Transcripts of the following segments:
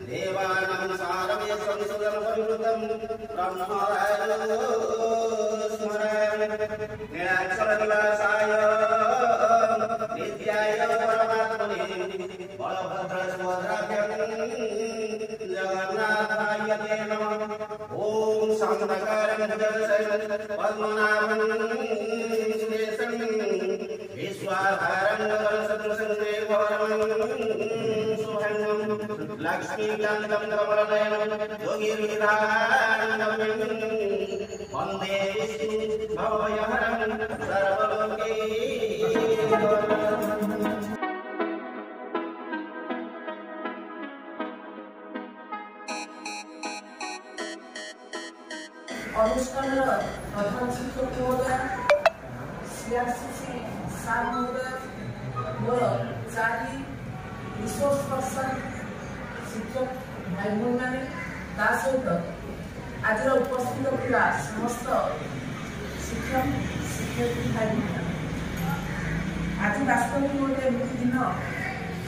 देवानां सारमेयं संसदं परिवृतं ब्रह्मरायो स्मरन् नीलाक्षरविलासाय नित्याय परमात्मने बलभद्रसुभद्राभ्यां जगन्नाथाय ते नमः। ॐ शान्तकारं जगत्सैनं पद्मनाभं सुरेशं विश्वाधारं गगनसदृशं देववरं शुभं लक्ष्मीकान्तं कमलनयनं योगिर्विधानं वन्दे विष्णु भवभयहरं सर्वलोकैकवरम्। अनुष्ठान प्रधान शिक्षक महोदय सीआरसीसी सार महोदय मोर चारि रिसोर्स पर्सन शिक्षक भाई भूमि मैंने सहित आज उपस्थित था समस्त शिक्षक शिक्षयित्री भाई भूमि आज वास्तविक गोटे एमती दिन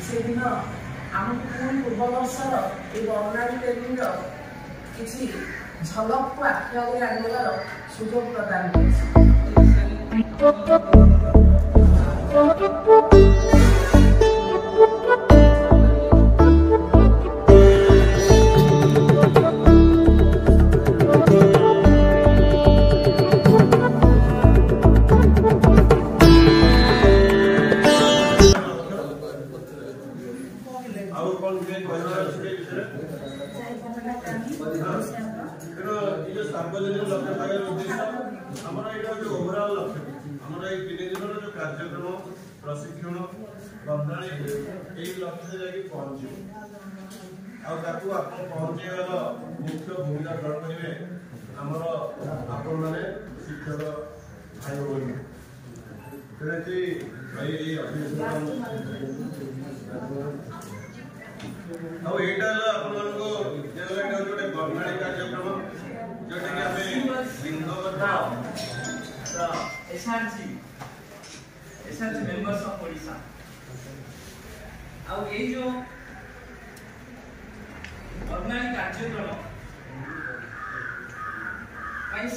से दिन आमको पुणी पूर्व वर्षर ये बंगाली ट्रेनिंग किसी झलक को आखि आगे आनबार सुजोग प्रदान सार्वजनिक लक्ष्य पाइबार उद्देश्य आम ये ओवरऑल लक्ष्य आम ये 3 दिन जो कार्यक्रम प्रशिक्षण बंधाणी यही लक्ष्य जाकि पहुँचे पहुँचेगार मुख्य भूमिका ग्रहण करेंगे आमर आपण मैंने शिक्षक भाई भूमि आईटा गोटे बंधाणी कार्यक्रम जोटा कि हमें लिंगबद्ध एसआरसी मेंबर्स ऑफ ओडिशा ये जो बंधाणी कार्यक्रम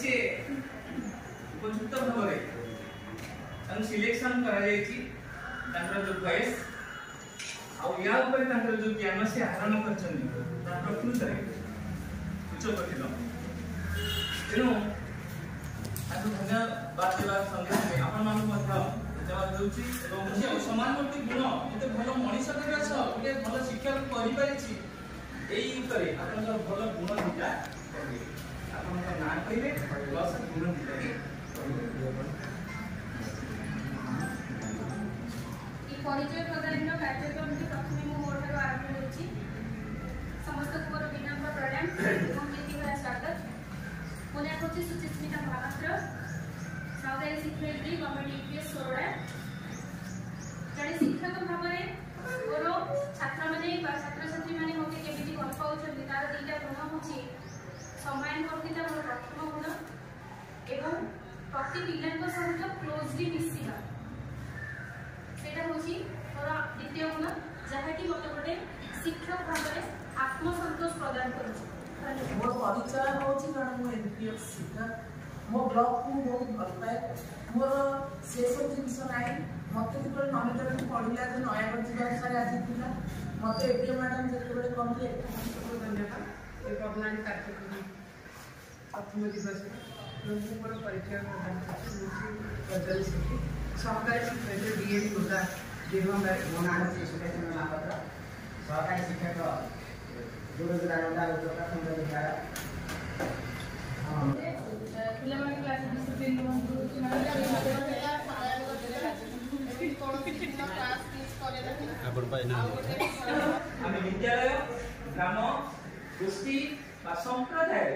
से उपयुक्त भाव सिलेक्शन कर जो वयस या जो ज्ञान से आहरण कर प्रकृत उच्च कठिन तेणु आज धन्यवाद देवा संदेश में आपण धन्यवाद दूची समानुवर्ती गुण गोटे भल मनीष देवा गोटे भल शिक्षा भल गुण दुटा आप ना कहे प्लस गुण दुटा परिचय प्रदान कार्यक्रम प्रथम मोठार आरंभ होती समस्त मोर विनम्र प्रणाम एवं प्रीतिभरा स्वागत। मो ना हूँ सुचिस्मिता महापात्र सरकारी शिक्षयित्री गवर्नमेंट यूपीएस सोरडा जड़े शिक्षक भाव में मोर छात्र मैंने छात्र छात्री मैंने मत केमी भल पाँच तार दुईटा गुण हूँ सम्मान करता मोर प्रथम गुण एवं प्रति पिला सहित क्लोजली मिसिबा सेटा हूँ मोर द्वितीय गुण जहाँकि मत गोटे शिक्षक भाव में आत्मसंतोष प्रदान कर मोर परिचय हूँ कारण मुझे एमपीएस शिक्षक मो ब्लॉग को बहुत भल पाए मोर से सब जिन ना मत जो नॉमिनेट पढ़ला जो नयागढ़ जिला अनुसार आज था मत एपीएम मैडम जो कहते धन्यवाद ये बंधाणी कार्यक्रम प्रथम दिवस मोर परिचय प्रदान कर सहकारी शिक्षयित्री डीएडी गोदा सहकारी शिक्षक गुरु जिला प्रथम विद्यालय विद्यालय ग्राम गोष्ठी संप्रदाय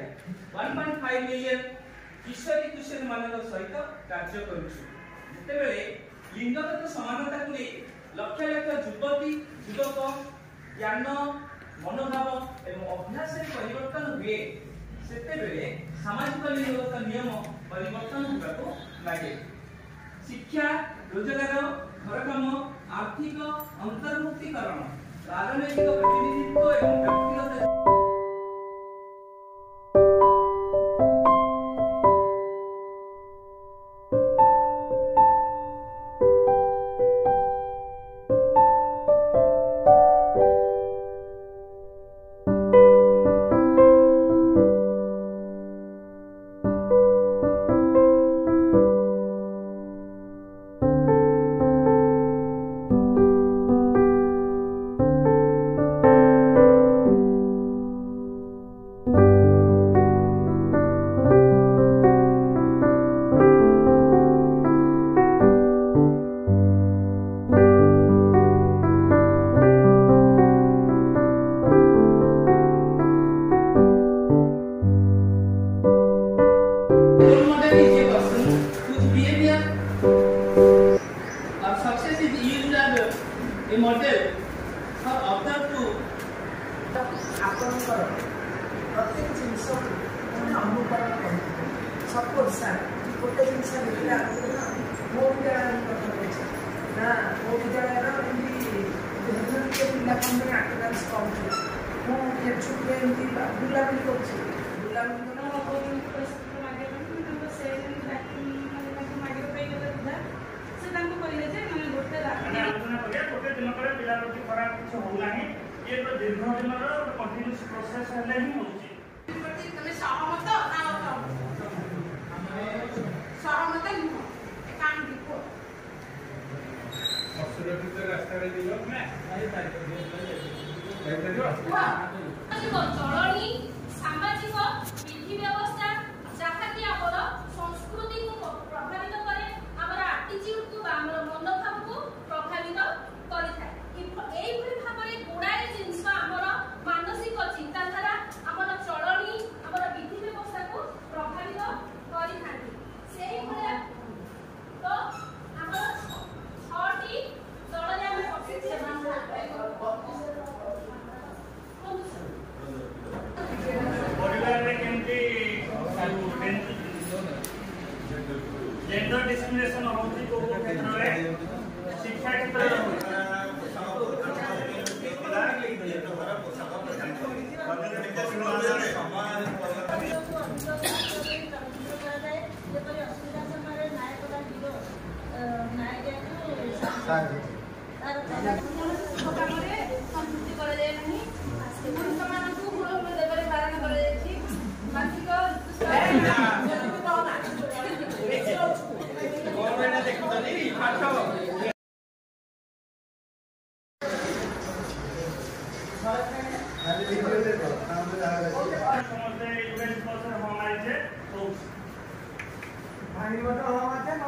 1.5 मिलियन किशोरी किशोरी मान सहित कार्य करते लिंगगत समानता को लक्ष लक्ष युवती युवक ज्ञान मनोभाव एवं अभ्यास परिवर्तन हुए से सामाजिक लिंगगत नियम परिवर्तन होगा लगे। शिक्षा रोजगार घर काम आर्थिक अंतर्भुक्तिकरण ରାଜନୈତିକ ପ୍ରତିନିଧିତ୍ୱ ଏବଂ ବ୍ୟକ୍ତିଗତ a model for other to ଆପଣଙ୍କର ପ୍ରତ୍ୟେକ ଜିନିଷକୁ ମାନେ ଅନୁକରଣ କରୁଥିବେ। ସପୋଜ ସାର୍ ଗୋଟେ ଜିନିଷ ଦେଖିଲେ ଆପଣ ମୋ ବିଦ୍ୟାଳୟ କଥା କହୁଛି ନା ମୋ ବିଦ୍ୟାଳୟର ଏମିତି ପିଲା କ'ଣ ପାଇଁ ଆଟେଣ୍ଡାନ୍ସ କମ୍ ଥିଲା। ମୁଁ ଛୁଟିରେ ଏମିତି ବୁଲାବୁଲି କରୁଛି ବୁଲାବୁଲି दीर्घ दिन कंटिन्यूस प्रोसेस हेले ही होची तमे सहमत ना सहमत नुह काम दिखो असुरक्षित रास्ता रे दिलो ना चलनी सामाजिक विधि व्यवस्था जहाँकि आमर संस्कृति को प्रभावित करे आमर आटिट्यूड को आमर मनोभाव को प्रभावित करिथाय एइभଳି भाबरे गुडाए जिंस आमर मानसिक चिंताधारा आमर चलनी आमर विधि व्यवस्था को प्रभावित करिथाय सेही भलिया तो आमर 6टी दलरे हम परिवार रे केमती जेंडर डिस्क्रिमिनेशन होची को क्षेत्र रे शिक्षा क्षेत्र भाई वो तो हवा से ना